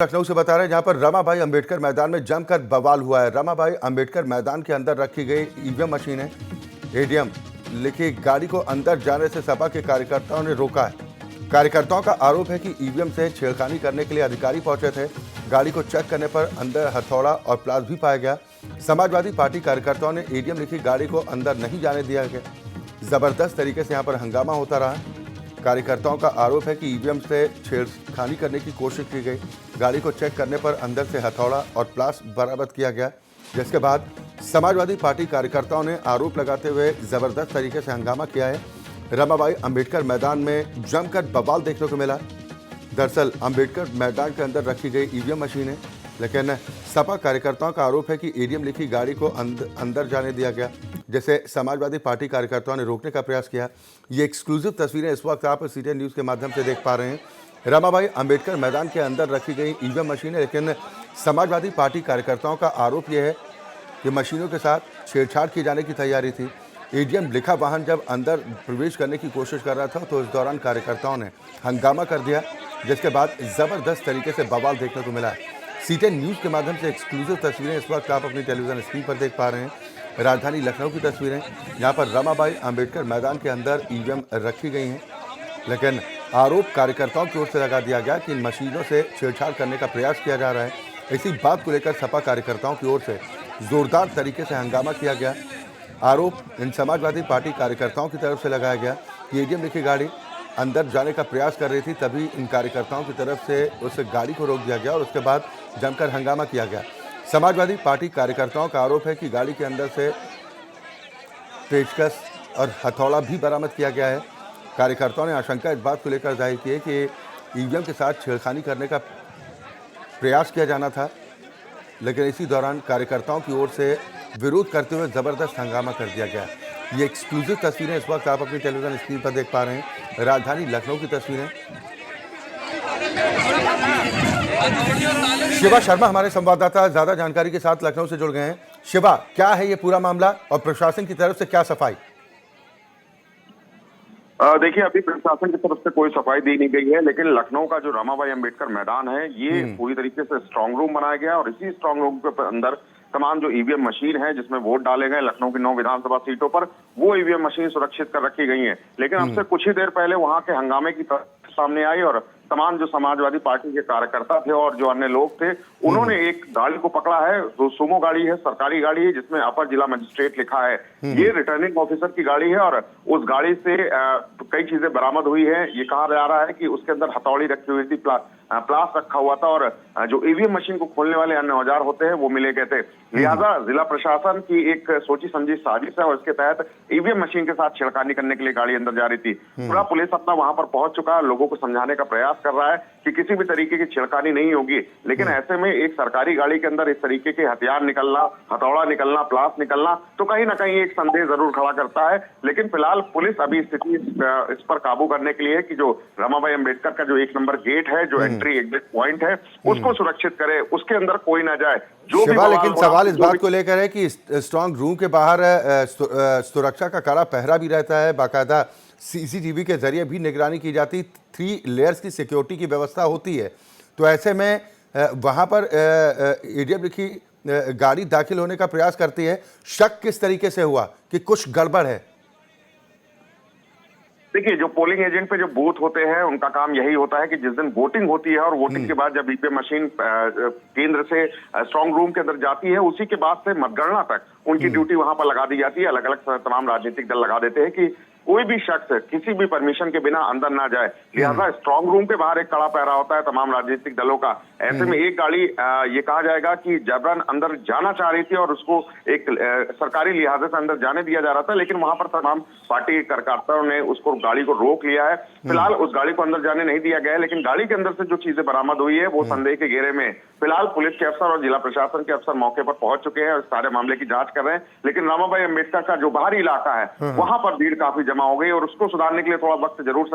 लखनऊ से बता रहे हैं जहां पर रमाबाई अंबेडकर मैदान में जमकर बवाल हुआ है। रमाबाई अंबेडकर मैदान के अंदर रखी गई ईवीएम मशीनें एडीएम लिखी गाड़ी को अंदर जाने से सपा के कार्यकर्ताओं ने रोका है। कार्यकर्ताओं का आरोप है कि ईवीएम से छेड़खानी करने के लिए अधिकारी पहुंचे थे। गाड़ी को चेक करने पर अंदर हथौड़ा और प्लास भी पाया गया। समाजवादी पार्टी कार्यकर्ताओं ने ईवीएम लिखी गाड़ी को अंदर नहीं जाने दिया गया। जबरदस्त तरीके से यहाँ पर हंगामा होता रहा। कार्यकर्ताओं का आरोप है कि ईवीएम से छेड़खानी करने की कोशिश की गई। गाड़ी को चेक करने पर अंदर से हथौड़ा और प्लास बरामद किया गया, जिसके बाद समाजवादी पार्टी कार्यकर्ताओं ने आरोप लगाते हुए जबरदस्त तरीके से हंगामा किया है। रमाबाई अंबेडकर मैदान में जमकर बवाल देखने को मिला। दरअसल अंबेडकर मैदान के अंदर रखी गई ईवीएम मशीन है, लेकिन सपा कार्यकर्ताओं का आरोप है कि ईवीएम लिखी गाड़ी को अंदर जाने दिया गया, जिसे समाजवादी पार्टी कार्यकर्ताओं ने रोकने का प्रयास किया। ये एक्सक्लूसिव तस्वीरें इस वक्त आप सीटीएन न्यूज़ के माध्यम से देख पा रहे हैं। रमाबाई अंबेडकर मैदान के अंदर रखी गई ईवीएम मशीन है, लेकिन समाजवादी पार्टी कार्यकर्ताओं का आरोप यह है कि मशीनों के साथ छेड़छाड़ किए जाने की तैयारी थी। ईवीएम लिखा वाहन जब अंदर प्रवेश करने की कोशिश कर रहा था तो इस दौरान कार्यकर्ताओं ने हंगामा कर दिया, जिसके बाद जबरदस्त तरीके से बवाल देखने को मिला। सीटीएन न्यूज़ के माध्यम से एक्सक्लूसिव तस्वीरें इस वक्त आप अपनी टेलीविजन स्क्रीन पर देख पा रहे हैं। राजधानी लखनऊ की तस्वीरें, यहाँ पर रमाबाई अंबेडकर मैदान के अंदर ईवीएम रखी गई हैं, लेकिन आरोप कार्यकर्ताओं की ओर से लगा दिया गया कि इन मशीनों से छेड़छाड़ करने का प्रयास किया जा रहा है। इसी बात को लेकर सपा कार्यकर्ताओं की ओर से जोरदार तरीके से हंगामा किया गया। आरोप इन समाजवादी पार्टी कार्यकर्ताओं की तरफ से लगाया गया कि ईवीएम लिखी गाड़ी अंदर जाने का प्रयास कर रही थी, तभी इन कार्यकर्ताओं की तरफ से उस गाड़ी को रोक दिया गया और उसके बाद जमकर हंगामा किया गया। समाजवादी पार्टी कार्यकर्ताओं का आरोप है कि गाड़ी के अंदर से पेचकस और हथौड़ा भी बरामद किया गया है। कार्यकर्ताओं ने आशंका इस बात को लेकर जाहिर की है कि ईवीएम के साथ छेड़खानी करने का प्रयास किया जाना था, लेकिन इसी दौरान कार्यकर्ताओं की ओर से विरोध करते हुए जबरदस्त हंगामा कर दिया गया। ये एक्सक्लूसिव तस्वीरें इस वक्त आप अपनी टेलीविजन स्क्रीन पर देख पा रहे हैं। राजधानी लखनऊ की तस्वीरें। शिवा शर्मा हमारे संवाददाता ज्यादा जानकारी के साथ लखनऊ से जुड़ गए हैं। शिवा, क्या है ये पूरा मामला और प्रशासन की तरफ से क्या सफाई? देखिए, अभी प्रशासन की तरफ से कोई सफाई दी नहीं गई है, लेकिन लखनऊ का जो रमाबाई अंबेडकर मैदान है ये पूरी तरीके से स्ट्रांग रूम बनाया गया और इसी स्ट्रांग रूम के अंदर तमाम जो ईवीएम मशीन है जिसमें वोट डाले गए लखनऊ की 9 विधानसभा सीटों पर, वो ईवीएम मशीन सुरक्षित कर रखी गई हैं। लेकिन अब से कुछ ही देर पहले वहां के हंगामे की सामने आई और तमाम जो समाजवादी पार्टी के कार्यकर्ता थे और जो अन्य लोग थे, उन्होंने एक गाड़ी को पकड़ा है। जो सुमो गाड़ी है, सरकारी गाड़ी है, जिसमें अपर जिला मजिस्ट्रेट लिखा है। ये रिटर्निंग ऑफिसर की गाड़ी है और उस गाड़ी से कई चीजें बरामद हुई है। ये कहा जा रहा है कि उसके अंदर हथौड़ी रखी हुई थी, प्लास रखा हुआ था और जो ईवीएम मशीन को खोलने वाले अन्य औजार होते हैं वो मिले गए थे। लिहाजा जिला प्रशासन की एक सोची समझी साजिश है और इसके तहत ईवीएम मशीन के साथ छेड़खानी करने के लिए गाड़ी अंदर जा रही थी। पूरा पुलिस अपना वहां पर पहुंच चुका है, लोगों को समझाने का प्रयास कर रहा है कि किसी भी तरीके की छेड़खानी नहीं होगी। लेकिन ऐसे में एक सरकारी गाड़ी के अंदर इस तरीके के हथियार निकलना, हथौड़ा निकलना, प्लास निकलना तो कहीं ना कहीं एक संदेह जरूर खड़ा करता है। लेकिन फिलहाल पुलिस अभी स्थिति इस पर काबू करने के लिए कि जो रमाबाई अंबेडकर का जो 1 नंबर गेट है, जो एंट्री एग्जिट पॉइंट है, उसको सुरक्षित करे, उसके अंदर कोई ना जाए। जो भी लेकिन सवाल इस बात को लेकर है कि स्ट्रांग रूम के बाहर सुरक्षा का कड़ा पहरा भी रहता है, बाकायदा सीसीटीवी के जरिए भी निगरानी की जाती, 3 लेयर्स की सिक्योरिटी की व्यवस्था होती है। तो ऐसे में वहां पर ईवीएम लिखी गाड़ी दाखिल होने का प्रयास करती है। शक किस तरीके से हुआ कि कुछ गड़बड़ है? देखिए, जो पोलिंग एजेंट पे जो बूथ होते हैं उनका काम यही होता है कि जिस दिन वोटिंग होती है और वोटिंग के बाद जब ईवीएम मशीन केंद्र से स्ट्रांग रूम के अंदर जाती है, उसी के बाद से मतगणना तक उनकी ड्यूटी वहां पर लगा दी जाती है। अलग अलग तमाम राजनीतिक दल लगा देते हैं कि कोई भी शख्स किसी भी परमिशन के बिना अंदर ना जाए। लिहाजा स्ट्रांग रूम के बाहर एक कड़ा पहरा होता है तमाम राजनीतिक दलों का। ऐसे में एक गाड़ी ये कहा जाएगा कि जबरन अंदर जाना चाह रही थी और उसको एक सरकारी लिहाजे से अंदर जाने दिया जा रहा था, लेकिन वहां पर तमाम पार्टी के कार्यकर्ताओं ने उसको गाड़ी को रोक लिया है। फिलहाल उस गाड़ी को अंदर जाने नहीं दिया गया है, लेकिन गाड़ी के अंदर से जो चीजें बरामद हुई है वो संदेह के घेरे में। फिलहाल पुलिस के अफसर और जिला प्रशासन के अफसर मौके पर पहुंच चुके हैं और सारे मामले की जांच कर रहे हैं। लेकिन रमाबाई अंबेडकर का जो बाहरी इलाका है वहां पर भीड़ काफी जमा हो गई और उसको सुधारने के लिए थोड़ा वक्त जरूर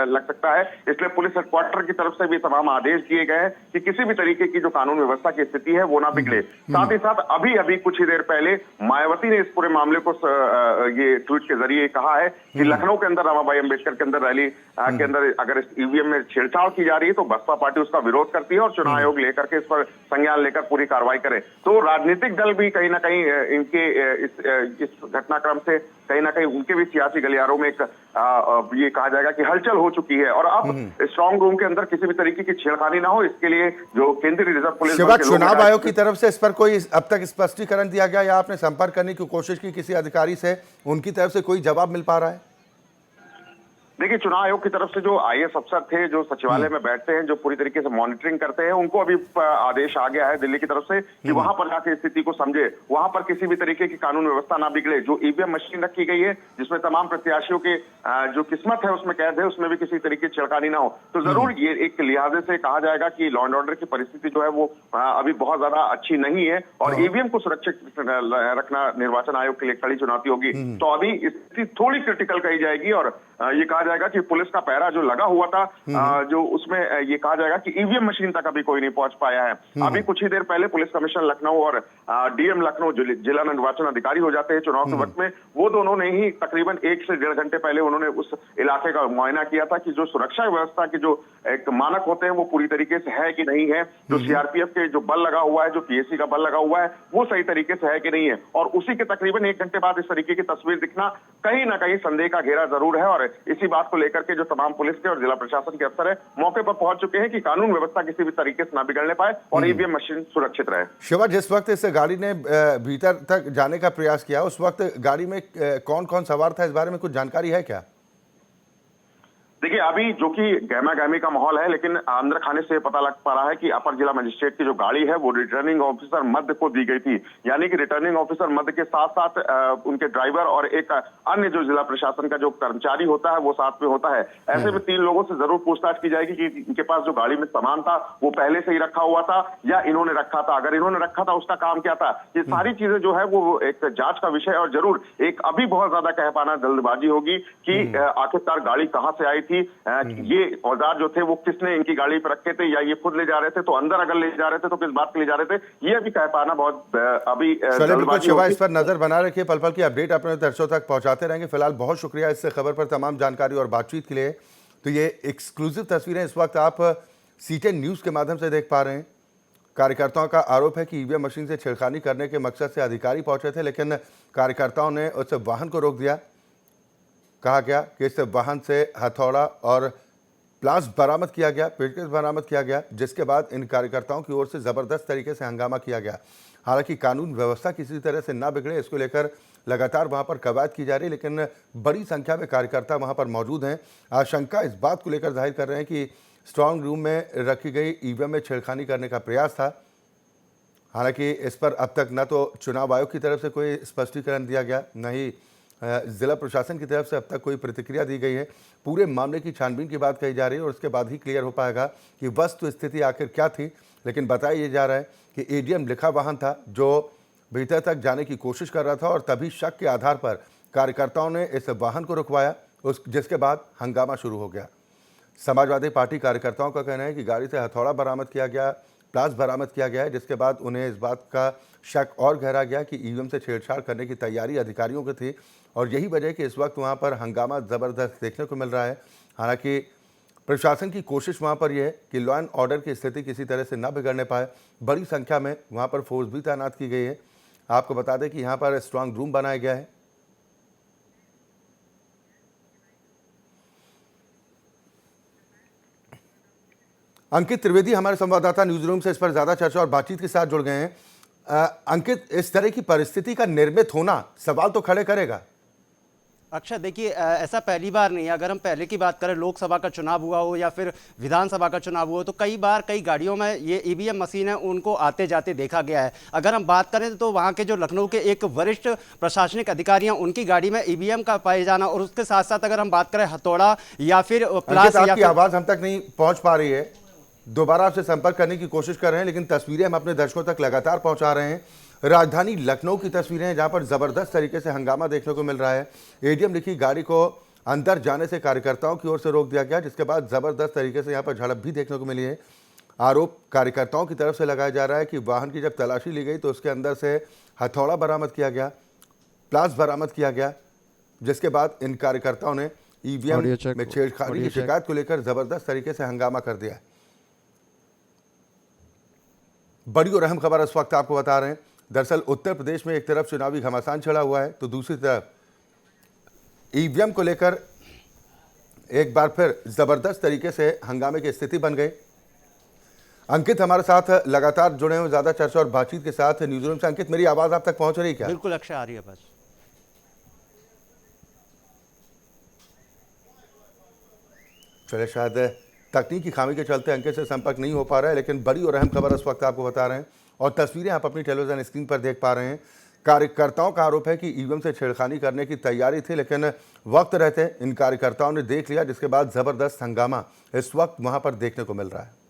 लग सकता है। इसलिए पुलिस हेडक्वार्टर की तरफ से भी तमाम आदेश दिए गए हैं कि किसी भी तरीके की जो कानून व्यवस्था की स्थिति है वो ना बिगड़े। साथ ही साथ अभी कुछ ही देर पहले मायावती ने इस पूरे मामले को ये ट्वीट के जरिए कहा है कि लखनऊ के अंदर रमाबाई अंबेडकर के अंदर रैली के अंदर अगर इस ईवीएम में छेड़छाड़ की जा रही है तो बसपा पार्टी उसका विरोध करती है और चुनाव आयोग लेकर के इस पर संज्ञान लेकर पूरी कार्रवाई करे। तो राजनीतिक दल भी कहीं ना कहीं इनके इस घटनाक्रम से कहीं ना कहीं उनके भी सियासी गलियारों में एक ये कहा जाएगा कि हलचल हो चुकी है और अब स्ट्रांग रूम के अंदर किसी भी तरीके की छेड़खानी ना हो इसके लिए जो केंद्रीय रिजर्व पुलिस बल के चुनाव आयोग की तरफ से इस पर कोई अब तक स्पष्टीकरण दिया गया या आपने संपर्क करने की कोशिश की किसी अधिकारी से, उनकी तरफ से कोई जवाब मिल पा रहा है? देखिए, चुनाव आयोग की तरफ से जो आईएएस अफसर थे जो सचिवालय में बैठते हैं, जो पूरी तरीके से मॉनिटरिंग करते हैं, उनको अभी आदेश आ गया है दिल्ली की तरफ से कि वहां पर जाकर स्थिति को समझे, वहां पर किसी भी तरीके की कानून व्यवस्था ना बिगड़े। जो ईवीएम मशीन रखी गई है जिसमें तमाम प्रत्याशियों के जो किस्मत है उसमें कैद है, उसमें भी किसी तरीके की छिड़कानी ना हो। तो जरूर ये एक लिहाजे से कहा जाएगा कि लॉ एंड ऑर्डर की परिस्थिति जो है वो अभी बहुत ज्यादा अच्छी नहीं है और ईवीएम को सुरक्षित रखना निर्वाचन आयोग के लिए कड़ी चुनौती होगी। तो अभी स्थिति थोड़ी क्रिटिकल कही जाएगी और ये कहा जाएगा कि पुलिस का पहरा जो लगा हुआ था जो उसमें ये कहा जाएगा कि ईवीएम मशीन तक अभी कोई नहीं पहुंच पाया है। अभी कुछ ही देर पहले पुलिस कमिश्नर लखनऊ और डीएम लखनऊ जिला निर्वाचन अधिकारी हो जाते हैं चुनाव के वक्त में, वो दोनों ने ही तकरीबन 1 से 1.5 घंटे पहले उन्होंने उस इलाके का मुआयना किया था कि जो सुरक्षा व्यवस्था की जो एक मानक होते हैं वो पूरी तरीके से है कि नहीं है, जो सीआरपीएफ के जो बल लगा हुआ है, जो पीएसी का बल लगा हुआ है वो सही तरीके से है कि नहीं है। और उसी के तकरीबन 1 घंटे बाद इस तरीके की तस्वीर दिखना कहीं ना कहीं संदेह का घेरा जरूर है और इसी बात को लेकर के जो तमाम पुलिस के और जिला प्रशासन के अफसर है मौके पर पहुंच चुके हैं कि कानून व्यवस्था किसी भी तरीके से ना बिगड़ने पाए और ईवीएम मशीन सुरक्षित रहे। शिवा, जिस वक्त इस गाड़ी ने भीतर तक जाने का प्रयास किया उस वक्त गाड़ी में कौन कौन सवार था, इस बारे में कुछ जानकारी है क्या? देखिए, अभी जो कि गहमा गहमी का माहौल है लेकिन अंदर खाने से पता लग पा रहा है कि अपर जिला मजिस्ट्रेट की जो गाड़ी है वो रिटर्निंग ऑफिसर मध्य को दी गई थी। यानी कि रिटर्निंग ऑफिसर मध्य के साथ साथ उनके ड्राइवर और एक अन्य जो जिला प्रशासन का जो कर्मचारी होता है वो साथ में होता है। ऐसे में 3 लोगों से जरूर पूछताछ की जाएगी कि इनके पास जो गाड़ी में सामान था वो पहले से ही रखा हुआ था या इन्होंने रखा था। अगर इन्होंने रखा था उसका काम क्या था, ये सारी चीजें जो है वो एक जांच का विषय और जरूर एक अभी बहुत ज्यादा कह पाना जल्दबाजी होगी कि आखिरकार गाड़ी कहां से आई थी, ये औजार जो थे वो किसने इनकी गाड़ी पर रखे थे या ये खुद ले जा रहे थे, तो अंदर अगर ले जा रहे थे तो किस बात के ले जा रहे थे, ये अभी कह पाना बहुत अभी शिवा इस पर नजर बना रखिए, पल पल की अपडेट अपने दर्शकों तक पहुंचाते रहेंगे। फिलहाल बहुत शुक्रिया इस खबर पर तमाम जानकारी और बातचीत के लिए। तो ये एक्सक्लूसिव तस्वीरें इस वक्त आप C10 न्यूज के माध्यम से देख पा रहे हैं। कार्यकर्ताओं का आरोप है कि ईवीएम मशीन से छेड़खानी करने के मकसद से अधिकारी पहुंचे थे लेकिन कार्यकर्ताओं ने उस वाहन को रोक दिया। कहा गया कि इस वाहन से हथौड़ा और प्लास बरामद किया गया, पेचकस बरामद किया गया, जिसके बाद इन कार्यकर्ताओं की ओर से ज़बरदस्त तरीके से हंगामा किया गया। हालांकि कानून व्यवस्था किसी तरह से ना बिगड़े इसको लेकर लगातार वहां पर कवायद की जा रही है लेकिन बड़ी संख्या में कार्यकर्ता वहां पर मौजूद हैं। आशंका इस बात को लेकर जाहिर कर रहे हैं कि स्ट्रांग रूम में रखी गई ईवीएम में छेड़खानी करने का प्रयास था। हालांकि इस पर अब तक न तो चुनाव आयोग की तरफ से कोई स्पष्टीकरण दिया गया, न ही जिला प्रशासन की तरफ से अब तक कोई प्रतिक्रिया दी गई है। पूरे मामले की छानबीन की बात कही जा रही है और उसके बाद ही क्लियर हो पाएगा कि वस्तु स्थिति आखिर क्या थी। लेकिन बताया ये जा रहा है कि एडीएम लिखा वाहन था जो भीतर तक जाने की कोशिश कर रहा था और तभी शक के आधार पर कार्यकर्ताओं ने इस वाहन को रुकवाया, जिसके बाद हंगामा शुरू हो गया। समाजवादी पार्टी कार्यकर्ताओं का कहना है कि गाड़ी से हथौड़ा बरामद किया गया, प्लास बरामद किया गया है, जिसके बाद उन्हें इस बात का शक और गहरा गया कि ईवीएम से छेड़छाड़ करने की तैयारी अधिकारियों की थी और यही वजह है कि इस वक्त वहां पर हंगामा ज़बरदस्त देखने को मिल रहा है। हालांकि प्रशासन की कोशिश वहां पर यह है कि लॉ एंड ऑर्डर की स्थिति किसी तरह से न बिगड़ने पाए। बड़ी संख्या में वहां पर फोर्स भी तैनात की गई है। आपको बता दें कि यहाँ पर स्ट्रांग रूम बनाया गया है। अंकित त्रिवेदी हमारे संवाददाता न्यूज रूम से इस पर ज्यादा चर्चा और बातचीत के साथ जुड़ गए हैं। अंकित, इस तरह की परिस्थिति का निर्मित होना सवाल तो खड़े करेगा। अक्षय, देखिए ऐसा पहली बार नहीं है। अगर हम पहले की बात करें, लोकसभा का चुनाव हुआ हो या फिर विधानसभा का चुनाव हुआ हो, तो कई बार कई गाड़ियों में ये ईवीएम मशीन है उनको आते जाते देखा गया है। अगर हम बात करें तो वहाँ के जो लखनऊ के एक वरिष्ठ प्रशासनिक अधिकारी हैं उनकी गाड़ी में ईवीएम का पाए जाना और उसके साथ साथ अगर हम बात करें हथौड़ा या फिर प्लास, आपकी आवाज हम तक नहीं पहुंच पा रही है, दोबारा आपसे संपर्क करने की कोशिश कर रहे हैं लेकिन तस्वीरें हम अपने दर्शकों तक लगातार पहुंचा रहे हैं। राजधानी लखनऊ की तस्वीरें हैं जहां पर जबरदस्त तरीके से हंगामा देखने को मिल रहा है। एडीएम लिखी गाड़ी को अंदर जाने से कार्यकर्ताओं की ओर से रोक दिया गया, जिसके बाद जबरदस्त तरीके से यहाँ पर झड़प भी देखने को मिली है। आरोप कार्यकर्ताओं की तरफ से लगाया जा रहा है कि वाहन की जब तलाशी ली गई तो उसके अंदर से हथौड़ा बरामद किया गया, प्लास बरामद किया गया, जिसके बाद इन कार्यकर्ताओं ने ईवीएम में छेड़छाड़ी की शिकायत को लेकर जबरदस्त तरीके से हंगामा कर दिया है। बड़ी और अहम खबर इस वक्त आपको बता रहे हैं। दरअसल उत्तर प्रदेश में एक तरफ चुनावी घमासान चढ़ा हुआ है तो दूसरी तरफ ईवीएम को लेकर एक बार फिर जबरदस्त तरीके से हंगामे की स्थिति बन गई। अंकित हमारे साथ लगातार जुड़े हुए ज्यादा चर्चा और बातचीत के साथ न्यूज रूम से। अंकित, मेरी आवाज आप तक पहुंच रही है क्या? बिल्कुल अक्षय, आ रही है बस। चले, शायद तकनीकी खामी के चलते अंकित से संपर्क नहीं हो पा रहा है, लेकिन बड़ी और अहम खबर इस वक्त आपको बता रहे हैं और तस्वीरें आप अपनी टेलीविजन स्क्रीन पर देख पा रहे हैं। कार्यकर्ताओं का आरोप है कि ईवीएम से छेड़खानी करने की तैयारी थी, लेकिन वक्त रहते इन कार्यकर्ताओं ने देख लिया, जिसके बाद जबरदस्त हंगामा इस वक्त वहां पर देखने को मिल रहा है।